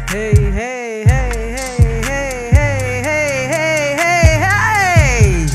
Hey, hey, hey, hey, hey, hey, hey, hey, hey, hey.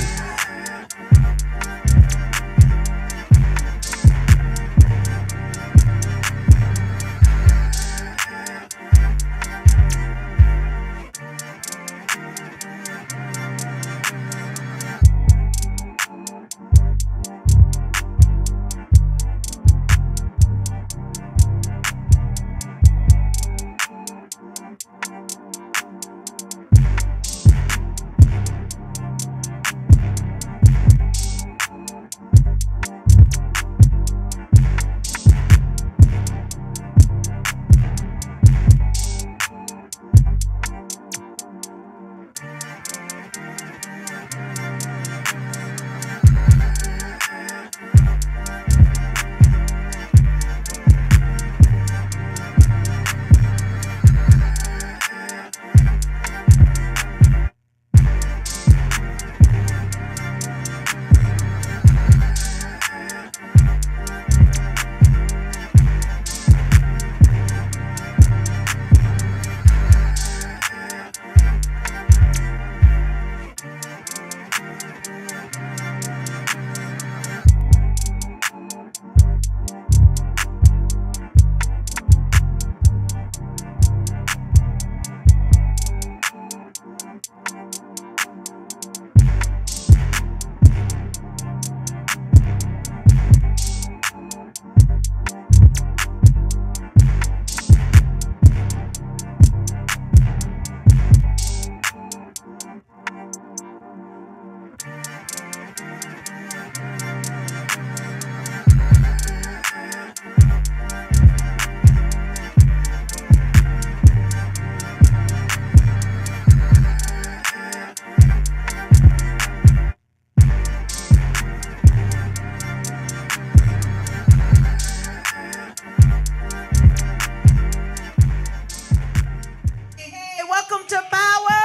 Welcome to Power.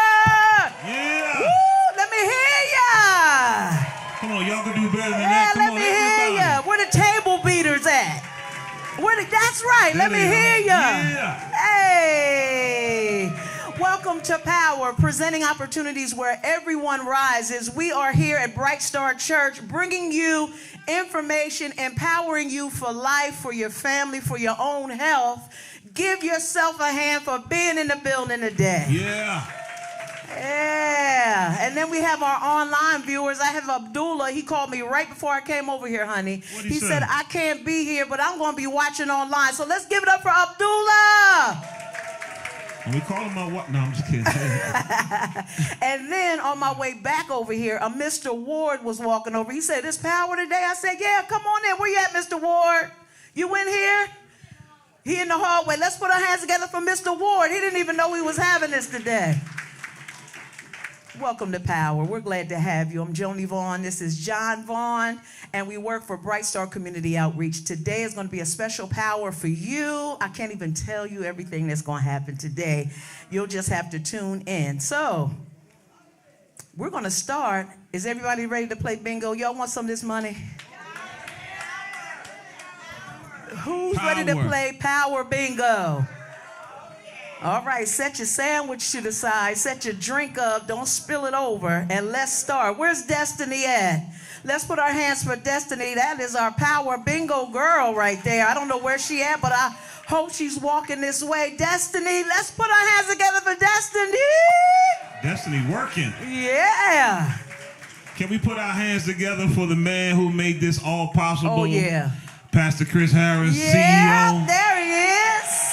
Yeah. Woo, let me hear ya. Come on, y'all can do better than Yeah, that. Come let on, me hear everybody. ya. Where the table beaters at? That's right. Let me hear ya. Yeah. Hey. Welcome to Power, presenting opportunities where everyone rises. We are here at Bright Star Church bringing you information, empowering you for life, for your family, for your own health. Give yourself a hand for being in the building today. Yeah. Yeah. And then we have our online viewers. I have Abdullah. He called me right before I came over here, honey. What'd He he say? said, I can't be here, but I'm going to be watching online. So let's give it up for Abdullah. And we call him my what? No, I'm just kidding. And then on my way back over here, a Mr. Ward was walking over. He said, "This Power today?" I said, "Yeah, come on in. Where you at, Mr. Ward? You in here?" He in the hallway. Let's put our hands together for Mr. Ward. He didn't even know we was having this today. Welcome to Power. We're glad to have you. I'm Joni Vaughn. This is John Vaughn, and we work for Bright Star Community Outreach. Today is going to be a special Power for you. I can't even tell you everything that's going to happen today. You'll just have to tune in. So, we're going to start. Is everybody ready to play bingo? Y'all want some of this money? Who's ready to play Power Bingo? All right, set your sandwich to the side, set your drink up, don't spill it over, and let's start. Where's Destiny at? Let's put our hands for Destiny. That is our Power Bingo girl right there. I don't know where she at, but I hope she's walking this way. Destiny, let's put our hands together for Destiny. Destiny working. Yeah. Can we put our hands together for the man who made this all possible? Oh, yeah. Pastor Chris Harris, Yeah, CEO. there he is.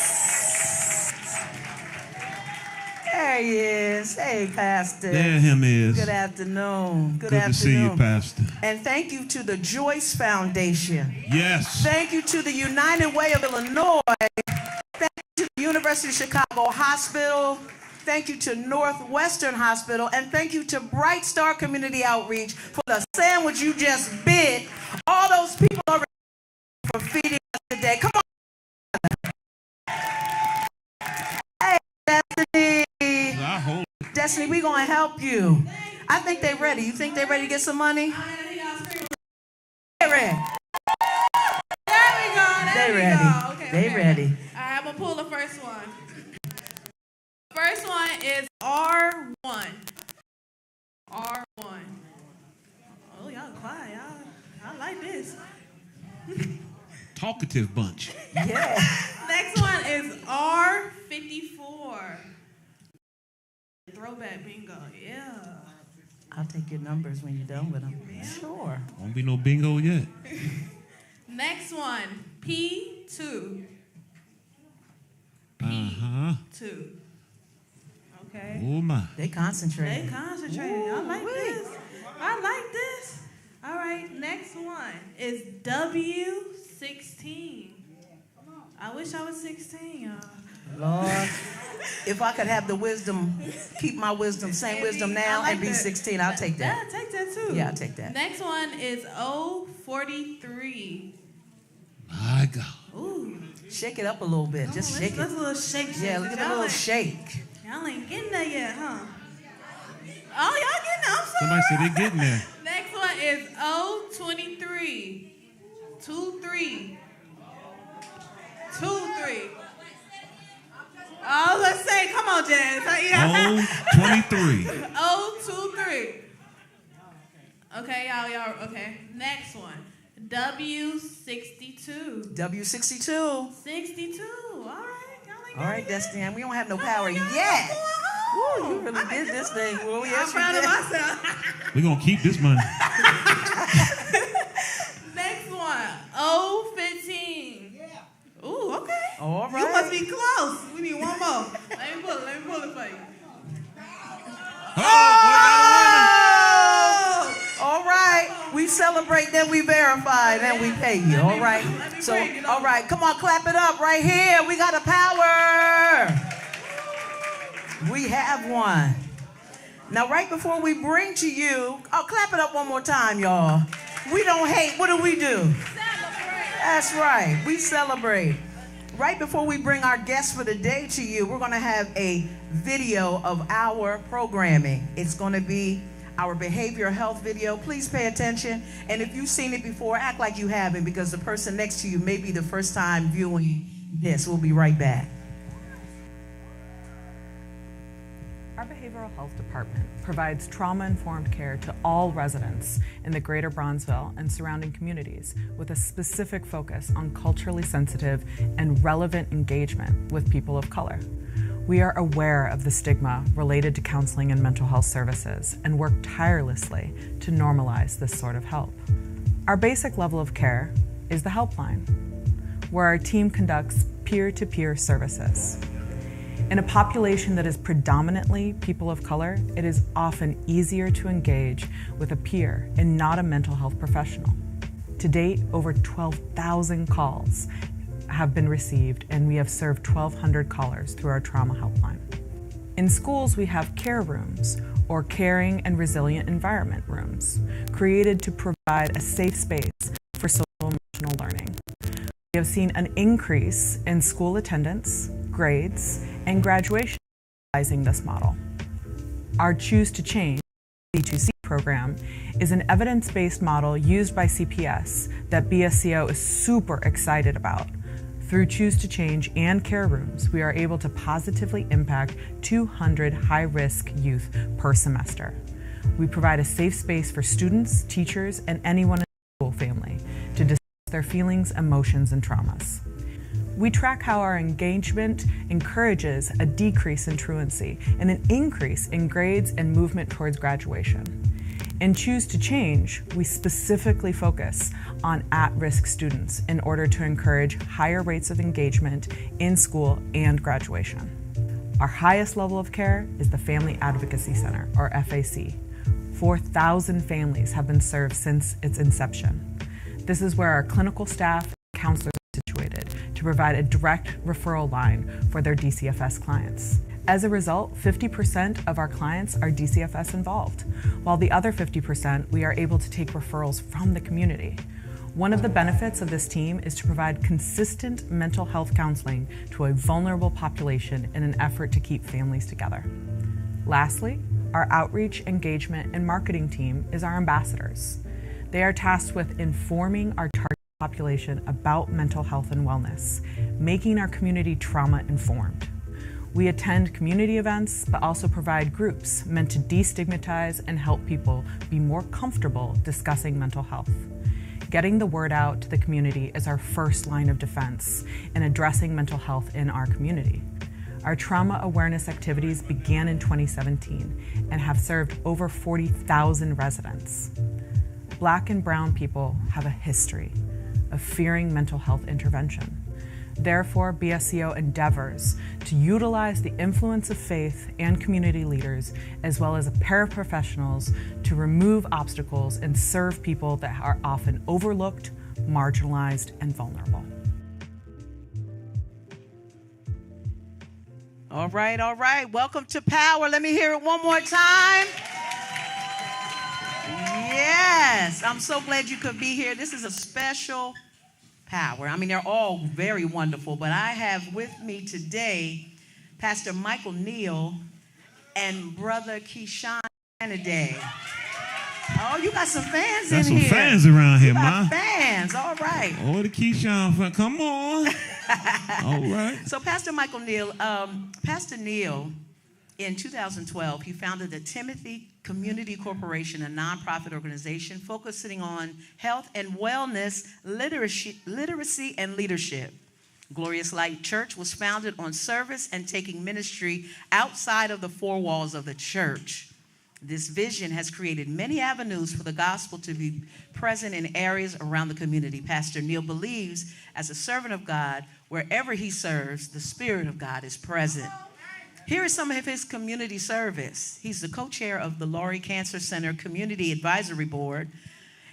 There he is. Hey, Pastor. There him is. Good afternoon. Good to see you, Pastor. And thank you to the Joyce Foundation. Yes. Thank you to the United Way of Illinois. Thank you to the University of Chicago Hospital. Thank you to Northwestern Hospital. And thank you to Bright Star Community Outreach for the sandwich you just bit. All those people are for feeding us today. Come on. Hey, Destiny. Destiny, we're going to help you. I think they're ready. You think they're ready to get some money? They're ready. There we go. They ready. Okay, they okay. ready. All right, I'm going to pull the first one. talkative bunch. Yeah. Next one is R54. Throwback bingo, yeah. I'll take your numbers when you're done with them. Yeah. Sure. Won't be no bingo yet. Next one, P.O.W.E.R. P.O.W.E.R. Okay. Oh my. They concentrate. They concentrated. I like this. I like this. All right, next one is W16. I wish I was 16, y'all. Lord, if I could have the wisdom, keep my wisdom, same wisdom now, like and be that. 16, I'll take that. Yeah, take that too. Yeah, I'll take that. Next one is O43. My God. Ooh. Shake it up a little bit. Just shake Let's it. a little shake. Yeah, look at the little shake. Y'all ain't getting there yet, huh? Oh, y'all getting there. I'm sorry. Somebody said they're getting there. Next one is O23. 23. 23. Oh, let's say, come on, Jazz. O23. O23. Okay, y'all, okay. Next one. W62. W62. 62. All right. All right, Destiny. We don't have no power yet. Woo, you really did this thing. Well, yes, I'm proud of myself. We're going to keep this money. Next one. O15. Yeah. Ooh, okay. All right. You must be close. We need one more. Let me pull it for you. Oh! All right. We celebrate, then we verify, then we pay you. All right. So, all right. Come on, clap it up right here. We got a power. We have one. Now, right before we bring to you, I'll clap it up one more time, y'all. We don't hate. What do? Celebrate. That's right. We celebrate. Right before we bring our guest for the day to you, we're going to have a video of our programming. It's going to be our behavioral health video. Please pay attention. And if you've seen it before, act like you haven't, because the person next to you may be the first time viewing this. We'll be right back. Our behavioral health department provides trauma-informed care to all residents in the greater Bronzeville and surrounding communities with a specific focus on culturally sensitive and relevant engagement with people of color. We are aware of the stigma related to counseling and mental health services and work tirelessly to normalize this sort of help. Our basic level of care is the helpline, where our team conducts peer-to-peer services. In a population that is predominantly people of color, it is often easier to engage with a peer and not a mental health professional. To date, over 12,000 calls have been received, and we have served 1,200 callers through our trauma helpline. In schools, we have care rooms, or caring and resilient environment rooms, created to provide a safe space for social and emotional learning. We have seen an increase in school attendance, grades, and graduation utilizing this model. Our Choose to Change C2C program is an evidence-based model used by CPS that BSCO is super excited about. Through Choose to Change and care rooms, we are able to positively impact 200 high-risk youth per semester. We provide a safe space for students, teachers, and anyone in the school family to discuss their feelings, emotions, and traumas. We track how our engagement encourages a decrease in truancy and an increase in grades and movement towards graduation. In Choose to Change, we specifically focus on at-risk students in order to encourage higher rates of engagement in school and graduation. Our highest level of care is the Family Advocacy Center, or FAC. 4,000 families have been served since its inception. This is where our clinical staff and counselors are situated to provide a direct referral line for their DCFS clients. As a result, 50% of our clients are DCFS involved, while the other 50% we are able to take referrals from the community. One of the benefits of this team is to provide consistent mental health counseling to a vulnerable population in an effort to keep families together. Lastly, our outreach, engagement, and marketing team is our ambassadors. They are tasked with informing our target population about mental health and wellness, making our community trauma-informed. We attend community events, but also provide groups meant to destigmatize and help people be more comfortable discussing mental health. Getting the word out to the community is our first line of defense in addressing mental health in our community. Our trauma awareness activities began in 2017 and have served over 40,000 residents. Black and brown people have a history of fearing mental health intervention. Therefore, BSCO endeavors to utilize the influence of faith and community leaders, as well as paraprofessionals, to remove obstacles and serve people that are often overlooked, marginalized, and vulnerable. All right, all right. Welcome to Power. Let me hear it one more time. Yes, I'm so glad you could be here. This is a special Power. I mean, they're all very wonderful, but I have with me today Pastor Michael Neal and Brother Keyshawn Kennedy. Oh, you got some fans in here. Got some fans around here, Ma. Fans, all right. Oh, the Keyshawn fan, come on. All right. So Pastor Michael Neal, Pastor Neal, in 2012, he founded the Timothy Community Corporation, a nonprofit organization focusing on health and wellness, literacy and leadership. Glorious Light Church was founded on service and taking ministry outside of the four walls of the church. This vision has created many avenues for the gospel to be present in areas around the community. Pastor Neal believes, as a servant of God, wherever he serves, the Spirit of God is present. Here is some of his community service. He's the co-chair of the Laurie Cancer Center Community Advisory Board.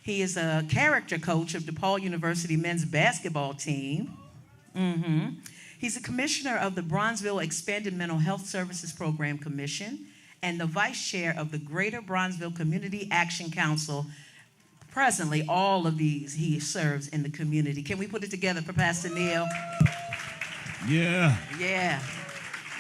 He is a character coach of DePaul University men's basketball team. He's a commissioner of the Bronzeville Expanded Mental Health Services Program Commission and the vice chair of the Greater Bronzeville Community Action Council. Presently, all of these he serves in the community. Can we put it together for Pastor Neal? Yeah. Yeah.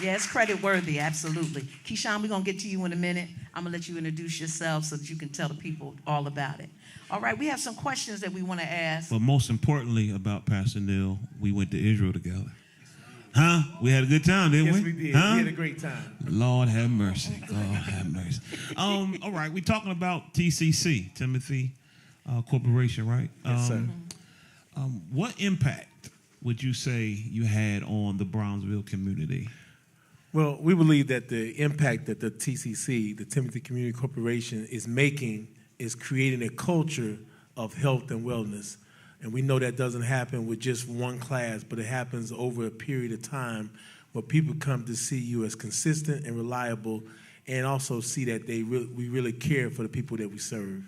Yeah, it's credit worthy, absolutely. Keyshawn, we're going to get to you in a minute. I'm going to let you introduce yourself so that you can tell the people all about it. All right, we have some questions that we want to ask. But most importantly about Pastor Neal, we went to Israel together. Huh? We had a good time, didn't we? Yes, we did. Huh? We had a great time. Lord have mercy. Lord have mercy. All right, we're talking about TCC, Timothy Corporation, right? Yes, sir. What impact would you say you had on the Brownsville community? Well, we believe that the impact that the TCC, the Timothy Community Corporation, is making is creating a culture of health and wellness. And we know that doesn't happen with just one class, but it happens over a period of time where people come to see you as consistent and reliable and also see that we really care for the people that we serve.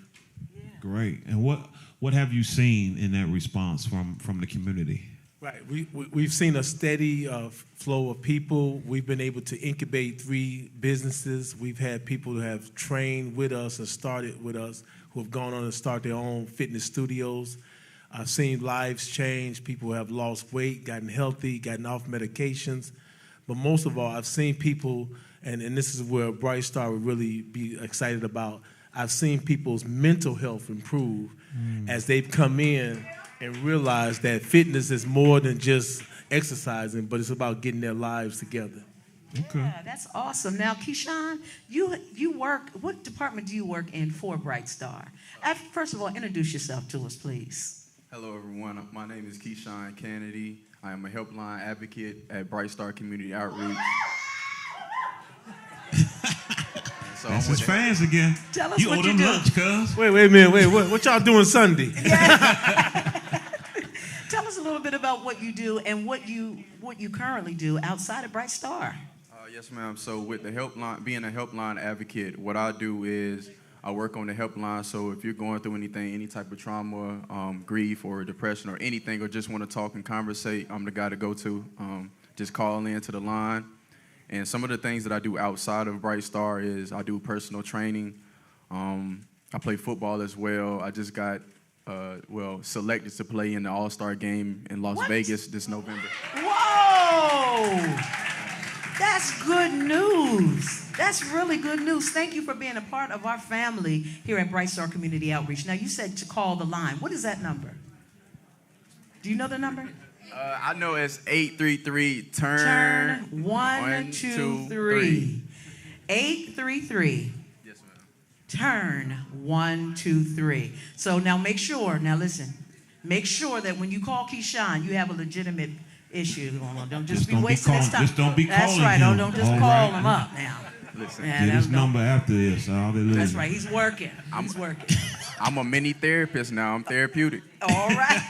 Yeah. Great. And what have you seen in that response from the community? Right. We've seen a steady flow of people. We've been able to incubate 3 businesses. We've had people who have trained with us or started with us who have gone on to start their own fitness studios. I've seen lives change. People have lost weight, gotten healthy, gotten off medications. But most of all, I've seen people, and this is where Bright Star would really be excited about, I've seen people's mental health improve as they've come in and realize that fitness is more than just exercising, but it's about getting their lives together. Okay. Yeah, that's awesome. Now, Keyshawn, you work, what department do you work in for Bright Star? First of all, introduce yourself to us, please. Hello, everyone. My name is Keyshawn Kennedy. I am a helpline advocate at Bright Star Community Outreach. So That's his fans again. Tell us you what owe you them do. lunch, cuz. Wait a minute. What y'all doing Sunday? Tell us a little bit about what you do and what you currently do outside of Bright Star. Yes, ma'am. So with the helpline, being a helpline advocate, what I do is I work on the helpline. So if you're going through anything, any type of trauma, grief or depression or anything, or just want to talk and conversate, I'm the guy to go to. Just call in to the line. And some of the things that I do outside of Bright Star is I do personal training. I play football as well. I just got selected to play in the All-Star game in Las Vegas this November. Whoa! That's good news. That's really good news. Thank you for being a part of our family here at Bright Star Community Outreach. Now, you said to call the line. What is that number? Do you know the number? I know it's 833 Turn 123. 833. Yes, ma'am. Turn 123. So now make sure. Now listen. Make sure that when you call Keyshawn, you have a legitimate issue going on. Don't just be wasting his time. Just don't be calling him. That's right. Don't just call him up now. Listen, get his number after this. Hallelujah. That's right. He's working. He's working. I'm a mini therapist now. I'm therapeutic. All right.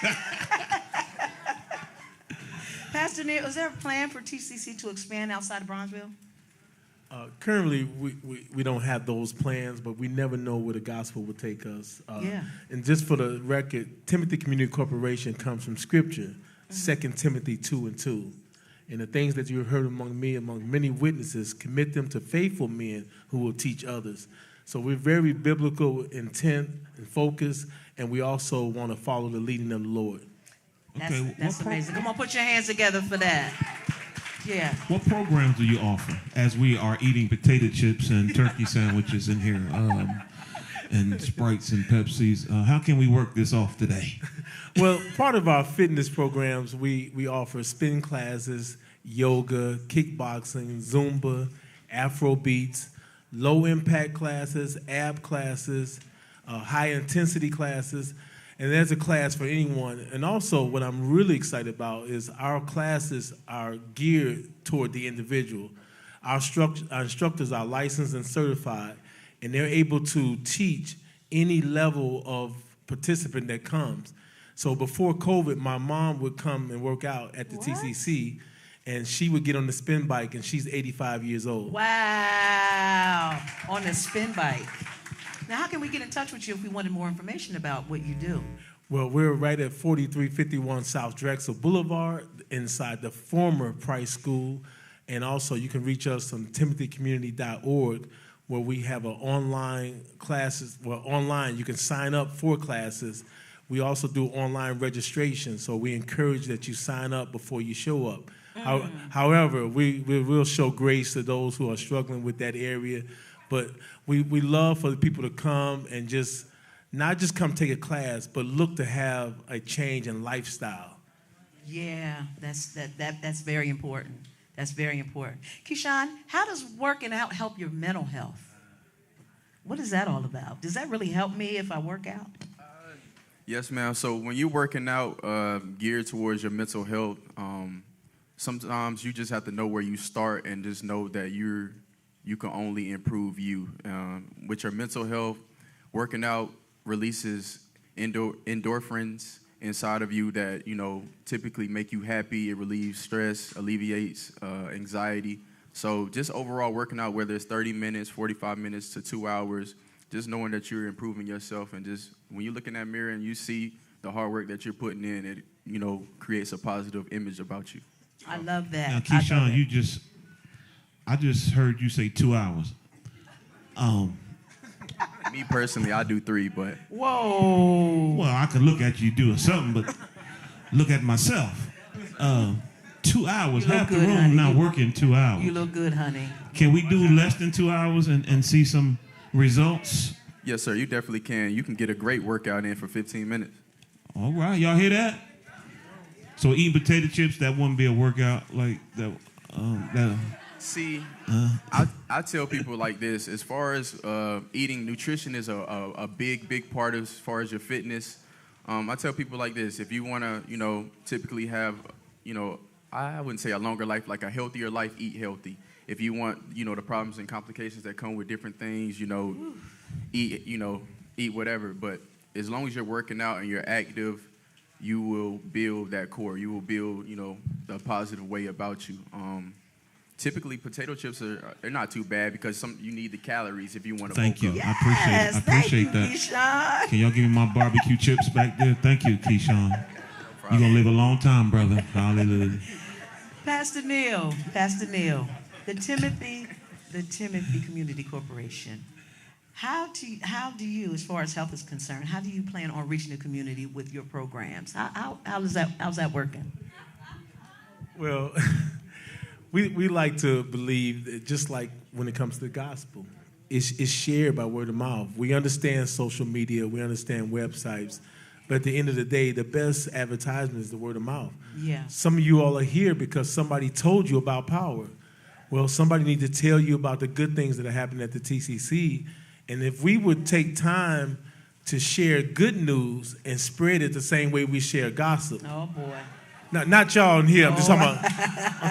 Pastor Neil, is there a plan for TCC to expand outside of Bronzeville? Currently, we don't have those plans, but we never know where the gospel will take us. And just for the record, Timothy Community Corporation comes from Scripture, 2 Timothy 2:2. And the things that you have heard among me, among many witnesses, commit them to faithful men who will teach others. So we're very biblical intent and focus, and we also want to follow the leading of the Lord. That's amazing. Come on, put your hands together for that. Yeah. What programs do you offer as we are eating potato chips and turkey sandwiches in here, and Sprites and Pepsis? How can we work this off today? Well, part of our fitness programs, we offer spin classes, yoga, kickboxing, Zumba, Afro beats, low-impact classes, ab classes, high-intensity classes, and there's a class for anyone. And also, what I'm really excited about is our classes are geared toward the individual. Our instructors are licensed and certified, and they're able to teach any level of participant that comes. So before COVID, my mom would come and work out at the TCC, and she would get on the spin bike, and she's 85 years old. Wow, on the spin bike. Now, how can we get in touch with you if we wanted more information about what you do? Well, we're right at 4351 South Drexel Boulevard inside the former Price School. And also you can reach us on timothycommunity.org, where we have online classes. Well, online, you can sign up for classes. We also do online registration, so we encourage that you sign up before you show up. However, we will show grace to those who are struggling with that area. But we love for the people to come and just not just come take a class, but look to have a change in lifestyle. Yeah, that's very important. That's very important. Keyshawn, how does working out help your mental health? What is that all about? Does that really help me if I work out? Yes, ma'am. So when you're working out geared towards your mental health, sometimes you just have to know where you start and just know that you can only improve you. With your mental health, working out releases endorphins inside of you that, typically make you happy. It relieves stress, alleviates anxiety. So just overall working out, whether it's 30 minutes, 45 minutes to 2 hours, just knowing that you're improving yourself, and just when you look in that mirror and you see the hard work that you're putting in, it, creates a positive image about you. I love that. Now, Keyshawn, I just heard you say 2 hours. Me personally, I do 3, but. Whoa. Well, I could look at you doing something, but look at myself. 2 hours, half the room honey. not working 2 hours. You look good, honey. Can we do less than 2 hours and see some results? Yes, sir, you definitely can. You can get a great workout in for 15 minutes. All right, y'all hear that? So eating potato chips, that wouldn't be a workout like that. See, I tell people like this, as far as eating, nutrition is a big part as far as your fitness. I tell people like this, if you want to, typically have, I wouldn't say a longer life, like a healthier life, eat healthy. If you want, the problems and complications that come with different things, eat whatever. But as long as you're working out and you're active, you will build that core. You will build, a positive way about you. Typically, potato chips they're not too bad because you need the calories if you want to. Thank you. Yes, I appreciate that. Keyshawn. Can y'all give me my barbecue chips back there? Thank you, Keyshawn. You're gonna live a long time, brother. Hallelujah. Pastor Neil, the Timothy Community Corporation. How do you, as far as health is concerned, how do you plan on reaching the community with your programs? How's that working? Well, we like to believe that just like when it comes to the gospel, it's shared by word of mouth. We understand social media, we understand websites, but at the end of the day, the best advertisement is the word of mouth. Yeah. Some of you all are here because somebody told you about Power. Well, somebody needs to tell you about the good things that are happening at the TCC. And if we would take time to share good news and spread it the same way we share gossip. Oh, boy. Not y'all in here. I'm just I'm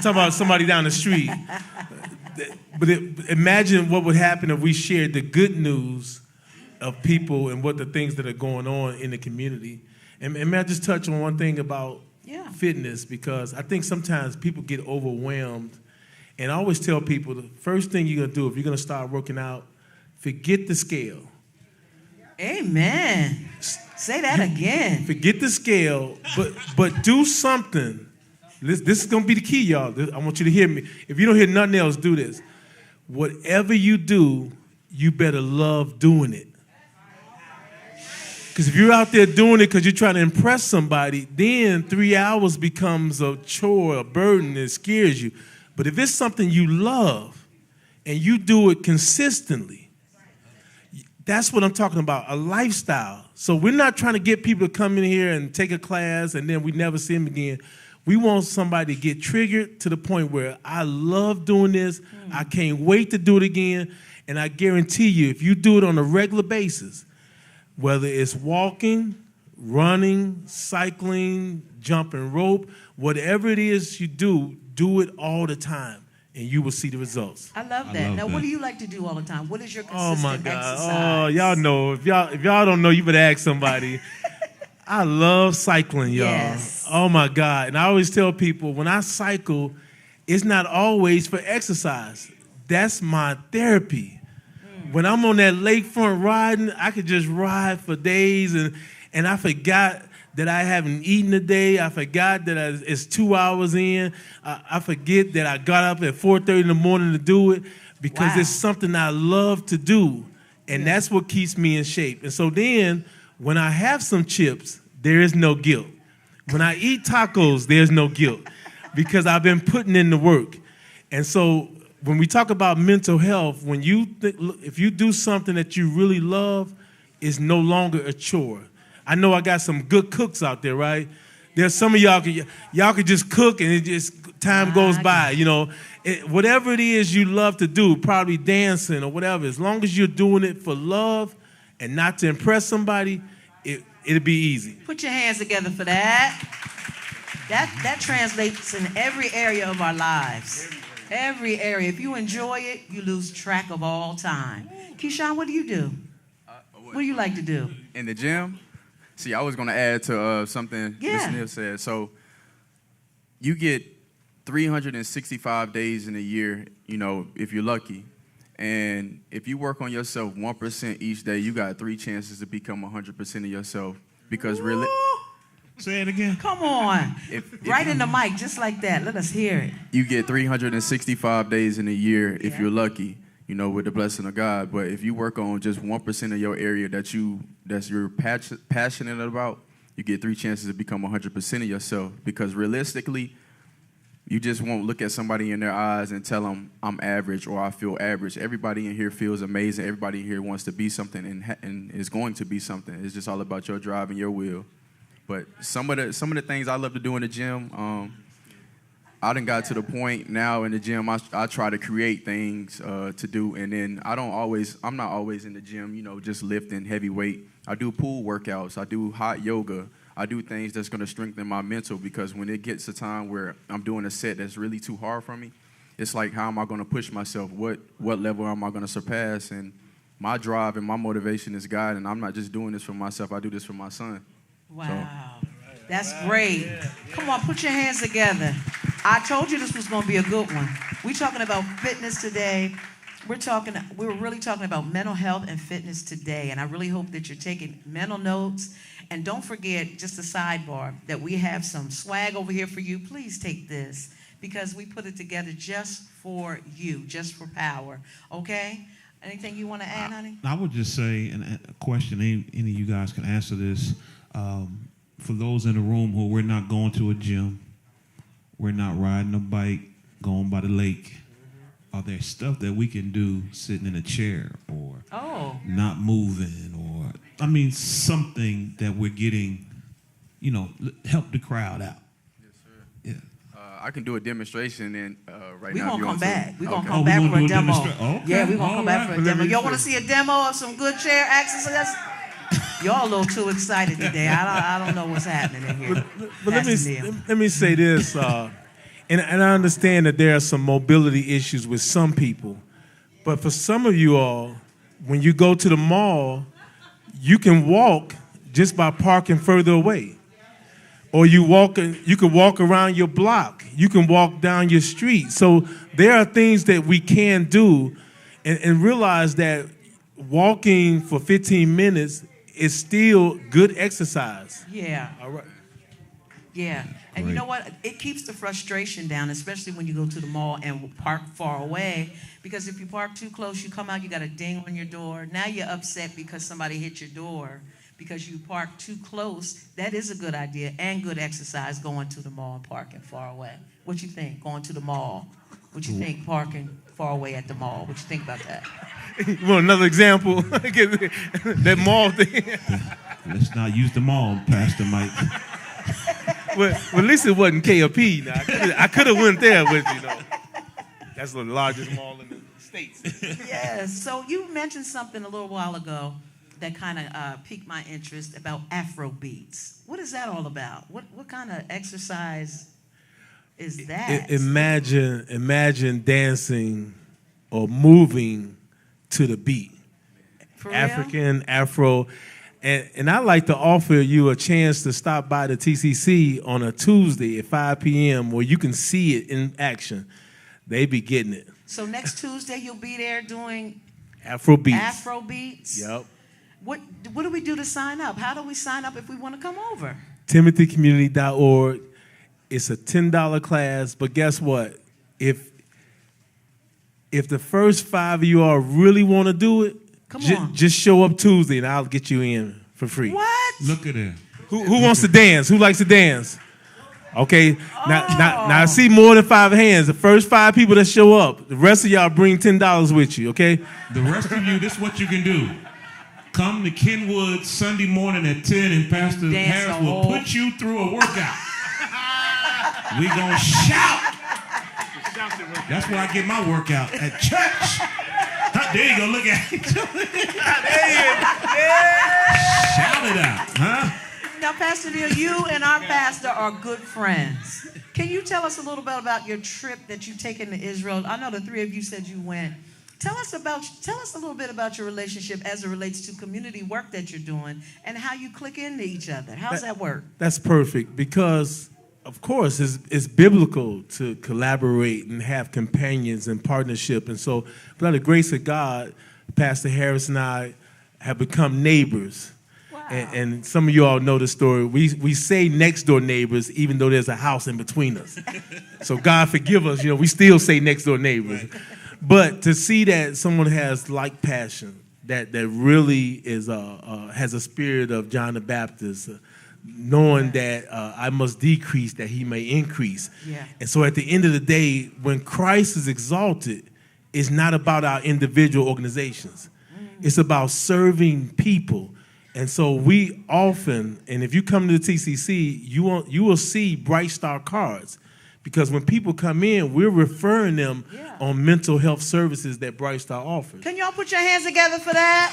talking about somebody down the street. But imagine what would happen if we shared the good news of people and what the things that are going on in the community. And may I just touch on one thing about fitness, because I think sometimes people get overwhelmed. And I always tell people the first thing you're going to do if you're going to start working out, forget the scale. Amen. Say that again. Forget the scale, but do something. This is going to be the key, y'all. I want you to hear me. If you don't hear nothing else, do this. Whatever you do, you better love doing it. Because if you're out there doing it because you're trying to impress somebody, then 3 hours becomes a chore, a burden, it scares you. But if it's something you love and you do it consistently, that's what I'm talking about, a lifestyle. So we're not trying to get people to come in here and take a class and then we never see them again. We want somebody to get triggered to the point where I love doing this. I can't wait to do it again. And I guarantee you, if you do it on a regular basis, whether it's walking, running, cycling, jumping rope, whatever it is you do it all the time, and you will see the results. I love that. Now, what do you like to do all the time? What is your consistent Oh, my God. exercise? Oh, y'all know. If y'all don't know, you better ask somebody. I love cycling, y'all. Yes. Oh, my God. And I always tell people, when I cycle, it's not always for exercise. That's my therapy. When I'm on that lakefront riding, I could just ride for days, and I forgot that I haven't eaten a day. I forgot that it's 2 hours in. I forget that I got up at 4:30 in the morning to do it because it's something I love to do, and that's what keeps me in shape. And so then when I have some chips, there is no guilt. When I eat tacos, there's no guilt because I've been putting in the work. And so when we talk about mental health, when if you do something that you really love, it's no longer a chore. I know I got some good cooks out there, right? There's some of y'all could just cook and it just time goes by, you know. Whatever it is you love to do, probably dancing or whatever, as long as you're doing it for love and not to impress somebody, it'll be easy. Put your hands together for that. That translates in every area of our lives. Every area. If you enjoy it, you lose track of all time. Keyshawn, what do you do? What do you like to do? In the gym? See, I was going to add to something Ms. Neal said. So you get 365 days in a year, you know, if you're lucky. And if you work on yourself 1% each day, you got 3 chances to become 100% of yourself. Because really... Say it again. Come on. Right in the mic, just like that. Let us hear it. You get 365 days in a year if you're lucky, you know, with the blessing of God. But if you work on just 1% of your area that you're passionate about, you get 3 chances to become 100% of yourself. Because realistically, you just won't look at somebody in their eyes and tell them I'm average or I feel average. Everybody in here feels amazing. Everybody in here wants to be something and is going to be something. It's just all about your drive and your will. But some of the things I love to do in the gym, I done got to the point now in the gym, I try to create things to do, and then I'm not always in the gym, you know, just lifting heavy weight. I do pool workouts, I do hot yoga, I do things that's gonna strengthen my mental, because when it gets to time where I'm doing a set that's really too hard for me, it's like, how am I gonna push myself? What level am I gonna surpass? And my drive and my motivation is God, and I'm not just doing this for myself, I do this for my son. Wow. That's great. Come on, put your hands together. I told you this was going to be a good one. We're talking about fitness today. We're really talking about mental health and fitness today, and I really hope that you're taking mental notes. And don't forget, just a sidebar, that we have some swag over here for you. Please take this, because we put it together just for you, just for Power. Okay? Anything you want to add, honey? I would just say, and a question, any of you guys can answer this. For those in the room who we're not going to a gym, we're not riding a bike, going by the lake, are there stuff that we can do sitting in a chair or not moving, or, I mean, something that we're getting, you know, help the crowd out? Yes, sir. Yeah. I can do a demonstration and right we're now. Gonna come back. We're going to Okay. come back for a demo. Okay. Yeah, we're going to come back for a demo. Let Y'all want to see a demo of some good chair exercises? Y'all a little too excited today. I don't know what's happening in here. But let me say this, and I understand that there are some mobility issues with some people, but for some of you all, when you go to the mall, you can walk just by parking further away. Or you can walk around your block. You can walk down your street. So there are things that we can do and realize that walking for 15 minutes is still good exercise. Yeah. All right. Yeah. And you know what? It keeps the frustration down, especially when you go to the mall and park far away. Because if you park too close, you come out, you got a ding on your door. Now you're upset because somebody hit your door because you parked too close. That is a good idea and good exercise, going to the mall and parking far away. What you think, going to the mall? What you think, parking far away at the mall? What you think about that? You want another example? That mall thing. Let's not use the mall, Pastor Mike. Well, at least it wasn't K.O.P. Now, I could have went there with, that's the largest mall in the States. Yes. So you mentioned something a little while ago that kind of piqued my interest about Afro beats. What is that all about? What kind of exercise is that? Imagine dancing or moving to the beat. For real? African, Afro. And I'd like to offer you a chance to stop by the TCC on a Tuesday at 5 p.m. where you can see it in action. They be getting it. So next Tuesday you'll be there doing Afro beats. Afro beats? Yep. What do we do to sign up? How do we sign up if we want to come over? TimothyCommunity.org. It's a $10 class, but guess what? If the first 5 of you all really want to do it, just show up Tuesday and I'll get you in for free. What? Look at that. Who wants to dance? Who likes to dance? Okay. Now I see more than 5 hands. The first 5 people that show up, the rest of y'all bring $10 with you, okay? The rest of you, this is what you can do. Come to Kenwood Sunday morning at 10 and Pastor Harris will put you through a workout. We gonna shout. That's where I get my workout, at church. There you go, look at it. Shout it out, huh? Now, Pastor Neil, you and our pastor are good friends. Can you tell us a little bit about your trip that you've taken to Israel? I know the 3 of you said you went. Tell us a little bit about your relationship as it relates to community work that you're doing and how you click into each other. How's that work? That's perfect because, of course, it's biblical to collaborate and have companions and partnership. And so, by the grace of God, Pastor Harris and I have become neighbors. Wow. And some of you all know the story. We say next door neighbors, even though there's a house in between us. So God forgive us, we still say next door neighbors. But to see that someone has like passion, that really is has a spirit of John the Baptist, knowing that I must decrease that he may increase. Yeah. And so at the end of the day, when Christ is exalted, it's not about our individual organizations. It's about serving people. And so we often, and if you come to the TCC, you will see Bright Star cards. Because when people come in, we're referring them on mental health services that Bright Star offers. Can y'all put your hands together for that?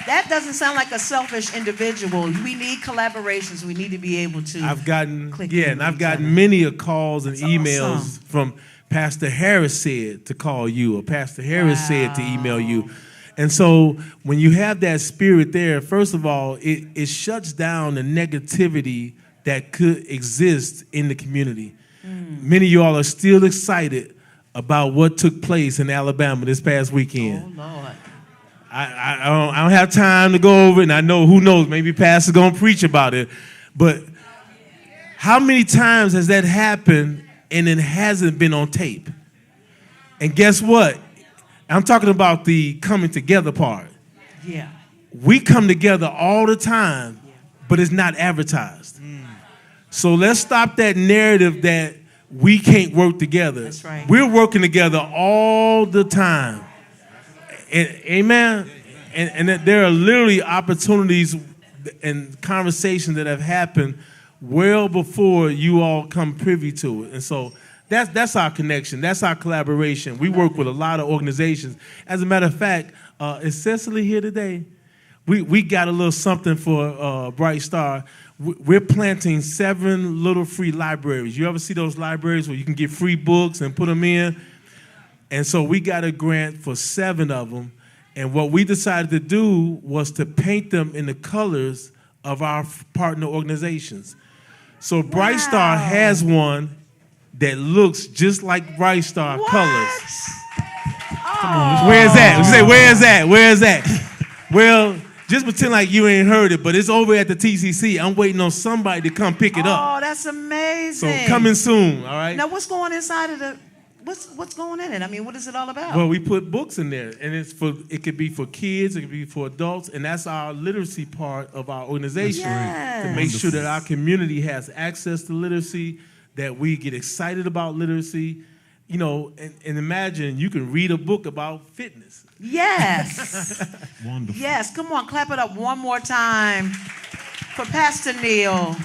That doesn't sound like a selfish individual. We need collaborations. We need to be able to I've gotten other. many calls and emails awesome. from Pastor Harris said to call you, or Pastor Harris said to email you. And so when you have that spirit there, first of all, it shuts down the negativity that could exist in the community. Many of y'all are still excited about what took place in Alabama this past weekend. Oh, Lord. I don't have time to go over it, and I know, who knows, maybe Pastor's going to preach about it. But how many times has that happened and it hasn't been on tape? And guess what? I'm talking about the coming together part. Yeah. We come together all the time, but it's not advertised. So let's stop that narrative that we can't work together. That's right. We're working together all the time. And, amen. And that there are literally opportunities and conversations that have happened well before you all come privy to it. And so that's our connection. That's our collaboration. We work with a lot of organizations. As a matter of fact, is Cecily here today? we got a little something for Bright Star. We're planting 7 little free libraries. You ever see those libraries where you can get free books and put them in? And so we got a grant for 7 of them. And what we decided to do was to paint them in the colors of our partner organizations. So Bright Star has one that looks just like Bright Star colors. Come on. Where is that? You say, where is that? Where is that? Well, just pretend like you ain't heard it, but it's over at the TCC. I'm waiting on somebody to come pick it up. Oh, that's amazing. So coming soon, all right? Now, what's going inside of the... What's going in it? I mean, what is it all about? Well, we put books in there, and it could be for kids, it could be for adults, and that's our literacy part of our organization. Yes. To make sure that our community has access to literacy, that we get excited about literacy, you know, and imagine you can read a book about fitness. Yes. Wonderful. Yes, come on, clap it up one more time for Pastor Neil.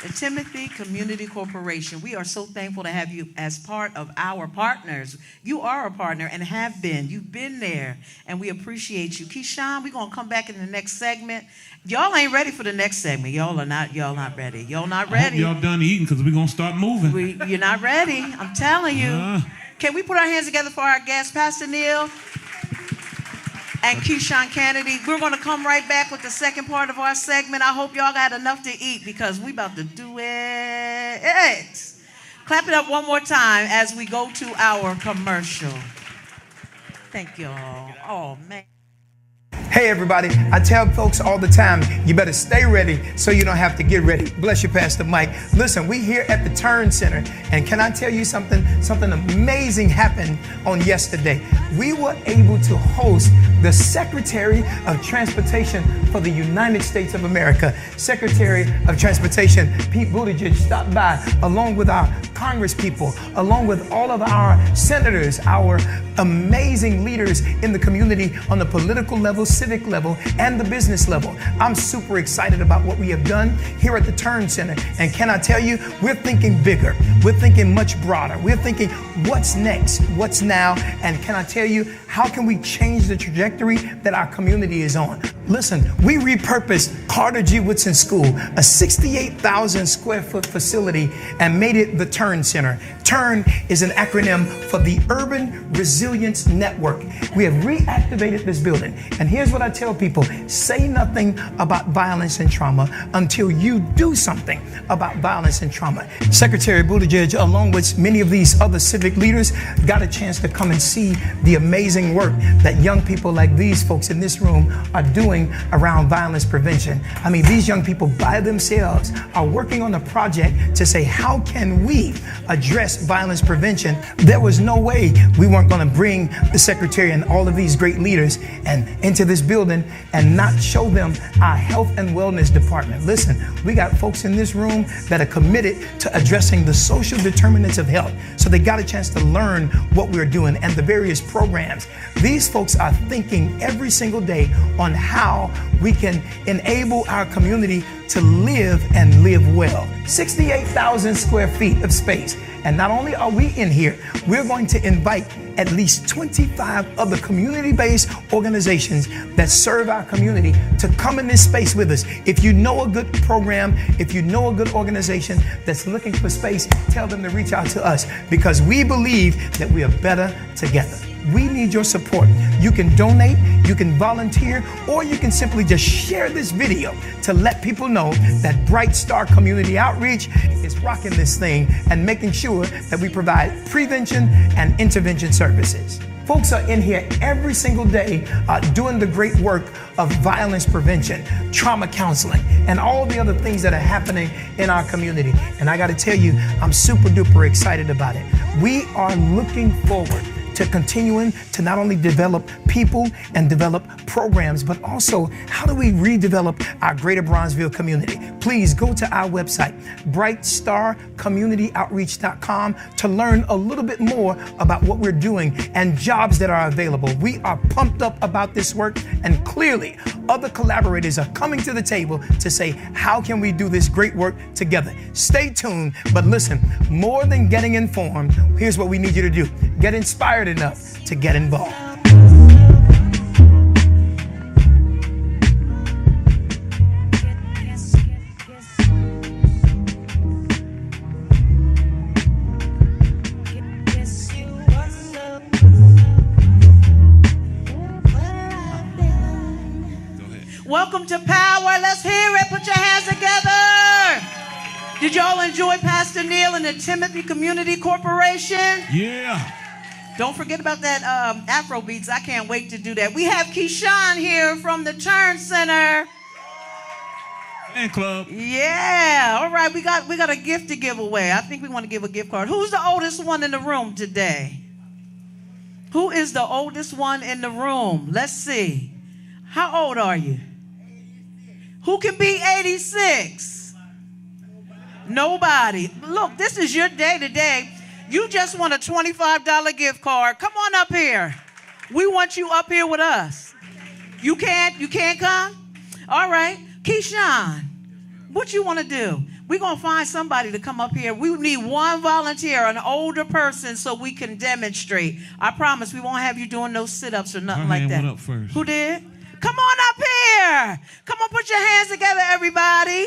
The Timothy Community Corporation. We are so thankful to have you as part of our partners. You are a partner and have been. You've been there, and we appreciate you. Keyshawn, we're going to come back in the next segment. Y'all ain't ready for the next segment. Y'all not ready. Y'all not ready. I hope y'all done eating because we're going to start moving. You're not ready. I'm telling you. Can we put our hands together for our guest, Pastor Neil and Keyshawn Kennedy? We're going to come right back with the second part of our segment. I hope y'all got enough to eat because we about to do it. Clap it up one more time as we go to our commercial. Thank y'all. Oh, man. Hey everybody, I tell folks all the time, you better stay ready so you don't have to get ready. Bless you, Pastor Mike. Listen, we here at the Turn Center, and can I tell you something? Something amazing happened on yesterday. We were able to host the Secretary of Transportation for the United States of America. Secretary of Transportation Pete Buttigieg stopped by along with our Congress people, along with all of our senators, our amazing leaders in the community on the political level, civic level, and the business level. I'm super excited about what we have done here at the Turn Center. And can I tell you, we're thinking bigger. We're thinking much broader. We're thinking what's next, what's now, and can I tell you, how can we change the trajectory that our community is on? Listen, we repurposed Carter G. Woodson School, a 68,000 square foot facility, and made it the Turn Center. TURN is an acronym for the Urban Resilience Network. We have reactivated this building. And here's what I tell people: say nothing about violence and trauma until you do something about violence and trauma. Secretary Buttigieg, along with many of these other civic leaders, got a chance to come and see the amazing work that young people like these folks in this room are doing around violence prevention. I mean, these young people by themselves are working on a project to say, how can we address violence prevention? There was no way we weren't going to bring the secretary and all of these great leaders and into this building and not show them our health and wellness department. Listen, we got folks in this room that are committed to addressing the social determinants of health. So they got a chance to learn what we're doing and the various programs. These folks are thinking every single day on how we can enable our community to live and live well. 68,000 square feet of space. And not only are we in here, we're going to invite at least 25 other community-based organizations that serve our community to come in this space with us. If you know a good program, if you know a good organization that's looking for space, tell them to reach out to us, because we believe that we are better together. We need your support. You can donate, you can volunteer, or you can simply just share this video to let people know that Bright Star Community Outreach is rocking this thing and making sure that we provide prevention and intervention services. Folks are in here every single day doing the great work of violence prevention, trauma counseling, and all the other things that are happening in our community. And I got to tell you, I'm super duper excited about it. We are looking forward to continuing to not only develop people and develop programs, but also how do we redevelop our greater Bronzeville community? Please go to our website, brightstarcommunityoutreach.com, to learn a little bit more about what we're doing and jobs that are available. We are pumped up about this work, and clearly other collaborators are coming to the table to say, how can we do this great work together? Stay tuned, but listen, more than getting informed, here's what we need you to do. Get inspired enough to get involved. Welcome to Power. Let's hear it. Put your hands together. Did y'all enjoy Pastor Neil and the Timothy Community Corporation? Yeah. Don't forget about that Afro beats. I can't wait to do that. We have Keyshawn here from the Turn Center. Fan club. Yeah. All right. We got a gift to give away. I think we want to give a gift card. Who's the oldest one in the room today? Who is the oldest one in the room? Let's see. How old are you? Who can be 86? Nobody. Look, this is your day today. You just won a $25 gift card. Come on up here. We want you up here with us. You can't come? All right. Keyshawn, what you want to do? We're going to find somebody to come up here. We need one volunteer, an older person, so we can demonstrate. I promise we won't have you doing no sit-ups or nothing like that. Went up first. Who did? Come on up here. Come on, put your hands together, everybody.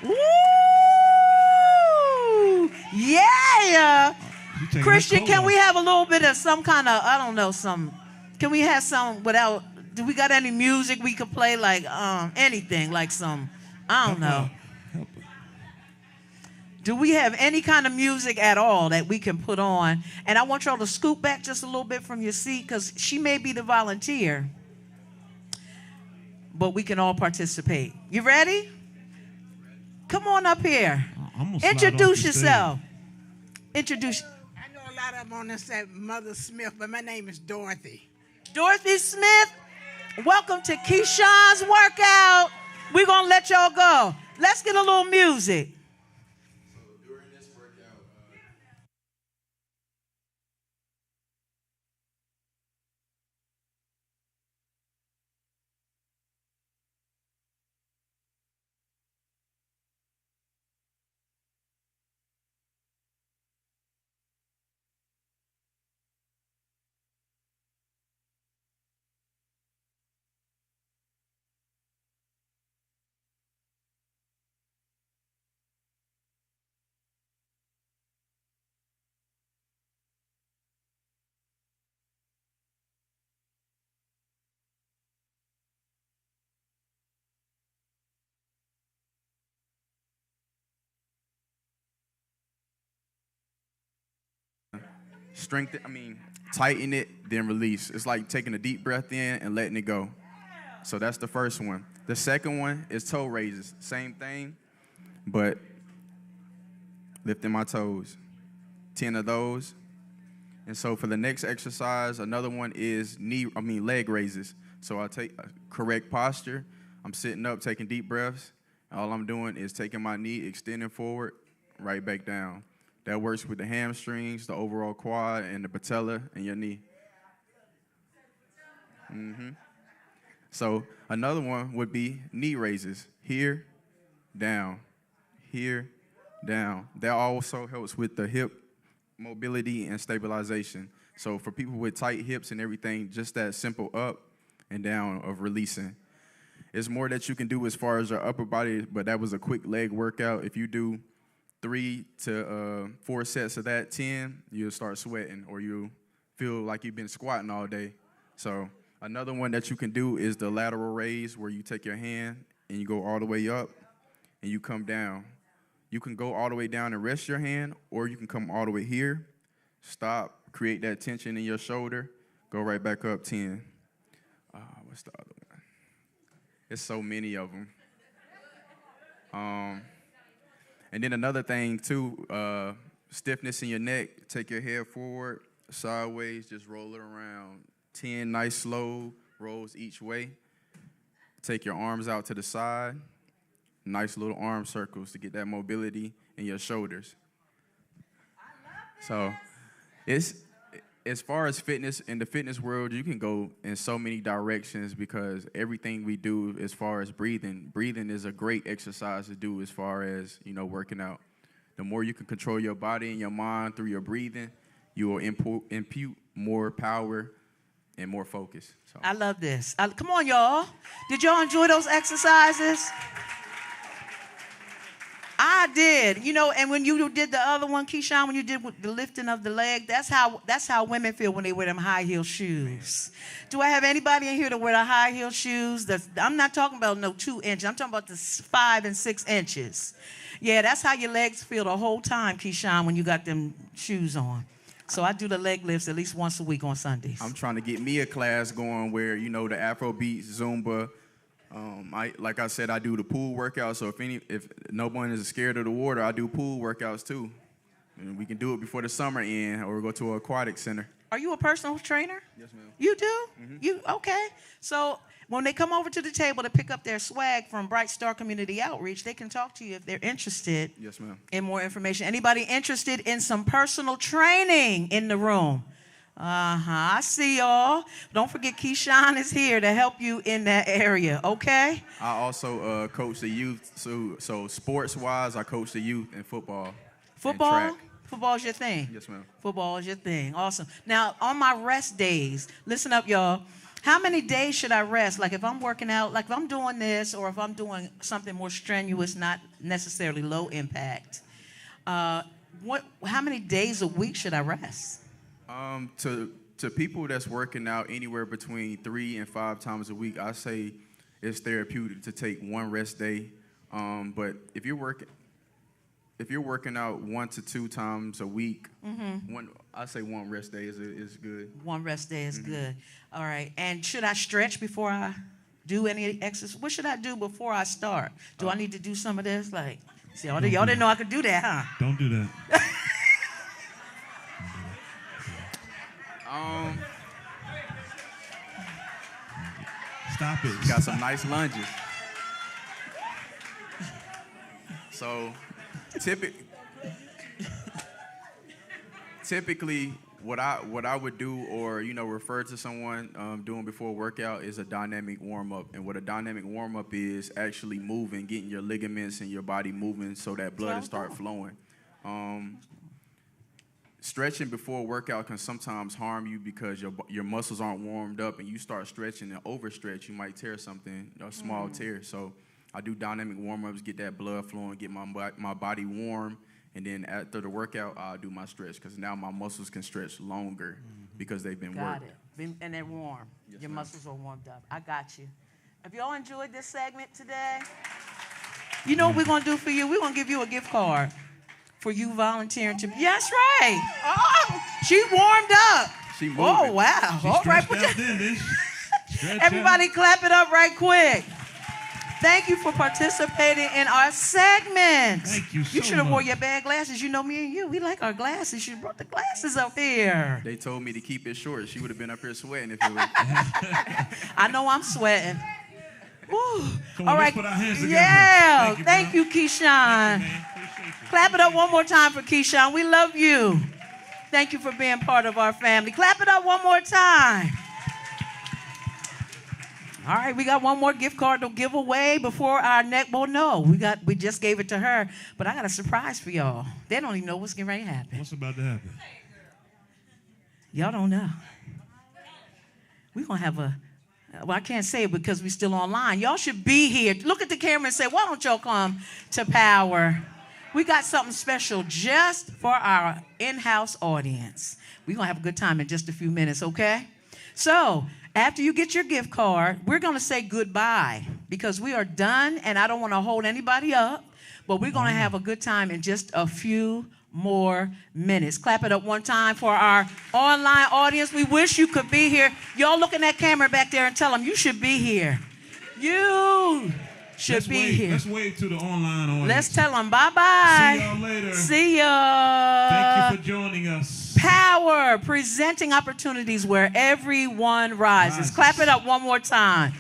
Woo! Yeah. Christian, can we have a little bit of some kind of, I don't know, can we have some without, do we got any music we could play, like anything, like some, I don't know. Do we have any kind of music at all that we can put on? And I want y'all to scoot back just a little bit from your seat because she may be the volunteer, but we can all participate. You ready? Come on up here. Introduce yourself. Introduce. I know a lot of them on this say Mother Smith, but my name is Dorothy. Dorothy Smith, welcome to Keyshawn's workout. We're going to let y'all go. Let's get a little music. Tighten it, then release. It's like taking a deep breath in and letting it go. So that's the first one. The second one is toe raises. Same thing, but lifting my toes. 10 of those. And so for the next exercise, another one is leg raises. So I take a correct posture. I'm sitting up, taking deep breaths. All I'm doing is taking my knee, extending forward, right back down. That works with the hamstrings, the overall quad, and the patella and your knee. So another one would be knee raises. Here, down. Here, down. That also helps with the hip mobility and stabilization. So for people with tight hips and everything, just that simple up and down of releasing. It's more that you can do as far as your upper body, but that was a quick leg workout. If you do 3 to 4 sets of that, 10, you'll start sweating or you'll feel like you've been squatting all day. So another one that you can do is the lateral raise, where you take your hand and you go all the way up and you come down. You can go all the way down and rest your hand, or you can come all the way here, stop, create that tension in your shoulder, go right back up, 10. What's the other one? There's so many of them. And then another thing, too, stiffness in your neck. Take your head forward, sideways, just roll it around. 10 nice, slow rolls each way. Take your arms out to the side. Nice little arm circles to get that mobility in your shoulders. So it's, as far as fitness, in the fitness world, you can go in so many directions because everything we do as far as breathing is a great exercise to do as far as, working out. The more you can control your body and your mind through your breathing, you will impute more power and more focus. So. I love this. Come on, y'all. Did y'all enjoy those exercises? I did. You know, and when you did the other one, Keyshawn, when you did the lifting of the leg, that's how women feel when they wear them high heel shoes. Do I have anybody in here to wear the high heel shoes? I'm not talking about no 2 inches. I'm talking about the 5 and 6 inches. Yeah, that's how your legs feel the whole time, Keyshawn, when you got them shoes on. So I do the leg lifts at least once a week on Sundays. I'm trying to get me a class going where, you know, the Afrobeats, Zumba. Like I said, I do the pool workout. So if no one is scared of the water, I do pool workouts too. And we can do it before the summer ends, or go to an aquatic center. Are you a personal trainer? Yes, ma'am. You do? Mm-hmm. You okay? So when they come over to the table to pick up their swag from Bright Star Community Outreach, they can talk to you if they're interested. Yes, ma'am. In more information. Anybody interested in some personal training in the room? I see y'all. Don't forget, Keyshawn is here to help you in that area, okay? I also coach the youth. So sports-wise, I coach the youth in football. Football? And track. Football is your thing? Yes, ma'am. Football is your thing. Awesome. Now, on my rest days, listen up, y'all. How many days should I rest? Like if I'm working out, like if I'm doing this, or if I'm doing something more strenuous, not necessarily low impact, how many days a week should I rest? To people that's working out anywhere between 3 and 5 times a week, I say it's therapeutic to take 1 rest day. But if you're working out 1 to 2 times a week, I say 1 rest day is good. 1 rest day is good. All right. And should I stretch before I do any exercise? What should I do before I start? Do I need to do some of this? Like, see, y'all didn't know I could do that, huh? Don't do that. Stop it. Got some nice lunges. So, typically, what I would do, or refer to someone doing before a workout, is a dynamic warm up. And what a dynamic warm up is actually moving, getting your ligaments and your body moving so that blood will start flowing. Stretching before a workout can sometimes harm you because your muscles aren't warmed up, and you start stretching and overstretch, you might tear something, a small tear. So I do dynamic warm-ups, get that blood flowing, get my body warm, and then after the workout, I'll do my stretch because now my muscles can stretch longer because they've been worked. Got it. And they're warm. Yes, your ma'am. muscles are warmed up. I got you. Have y'all enjoyed this segment today? You know what we're going to do for you? We're going to give you a gift card for you volunteering to. Yes, right. Oh, she warmed up. She moved. Oh, wow. She All right. stretched out then, didn't she? Everybody clap it up right quick. Thank you for participating in our segment. Thank you so You should have much. wore your bad glasses. You know me and you. We like our glasses. You brought the glasses up here. They told me to keep it short. She would have been up here sweating if it was. I know I'm sweating. Woo. Come on, All let's right. put our hands together. Yeah. Thank you, Keyshawn. Thank you, man. Appreciate you. Clap it up one more time for Keyshawn. We love you. Thank you for being part of our family. Clap it up one more time. All right, we got one more gift card to give away before our next. Well, no, we just gave it to her, but I got a surprise for y'all. They don't even know what's getting ready to happen. What's about to happen? Y'all don't know. We're gonna have well, I can't say it because we're still online. Y'all should be here. Look at the camera and say, why don't y'all come to Power? We got something special just for our in-house audience. We're gonna have a good time in just a few minutes, okay? So, after you get your gift card, we're going to say goodbye because we are done, and I don't want to hold anybody up, but we're going to have a good time in just a few more minutes. Clap it up one time for our online audience. We wish you could be here. Y'all look in that camera back there and tell them you should be here. You should be here. Let's wave to the online audience. Let's tell them bye-bye. See y'all later. See ya. Thank you for joining us. Power, presenting opportunities where everyone rises. Clap it up one more time.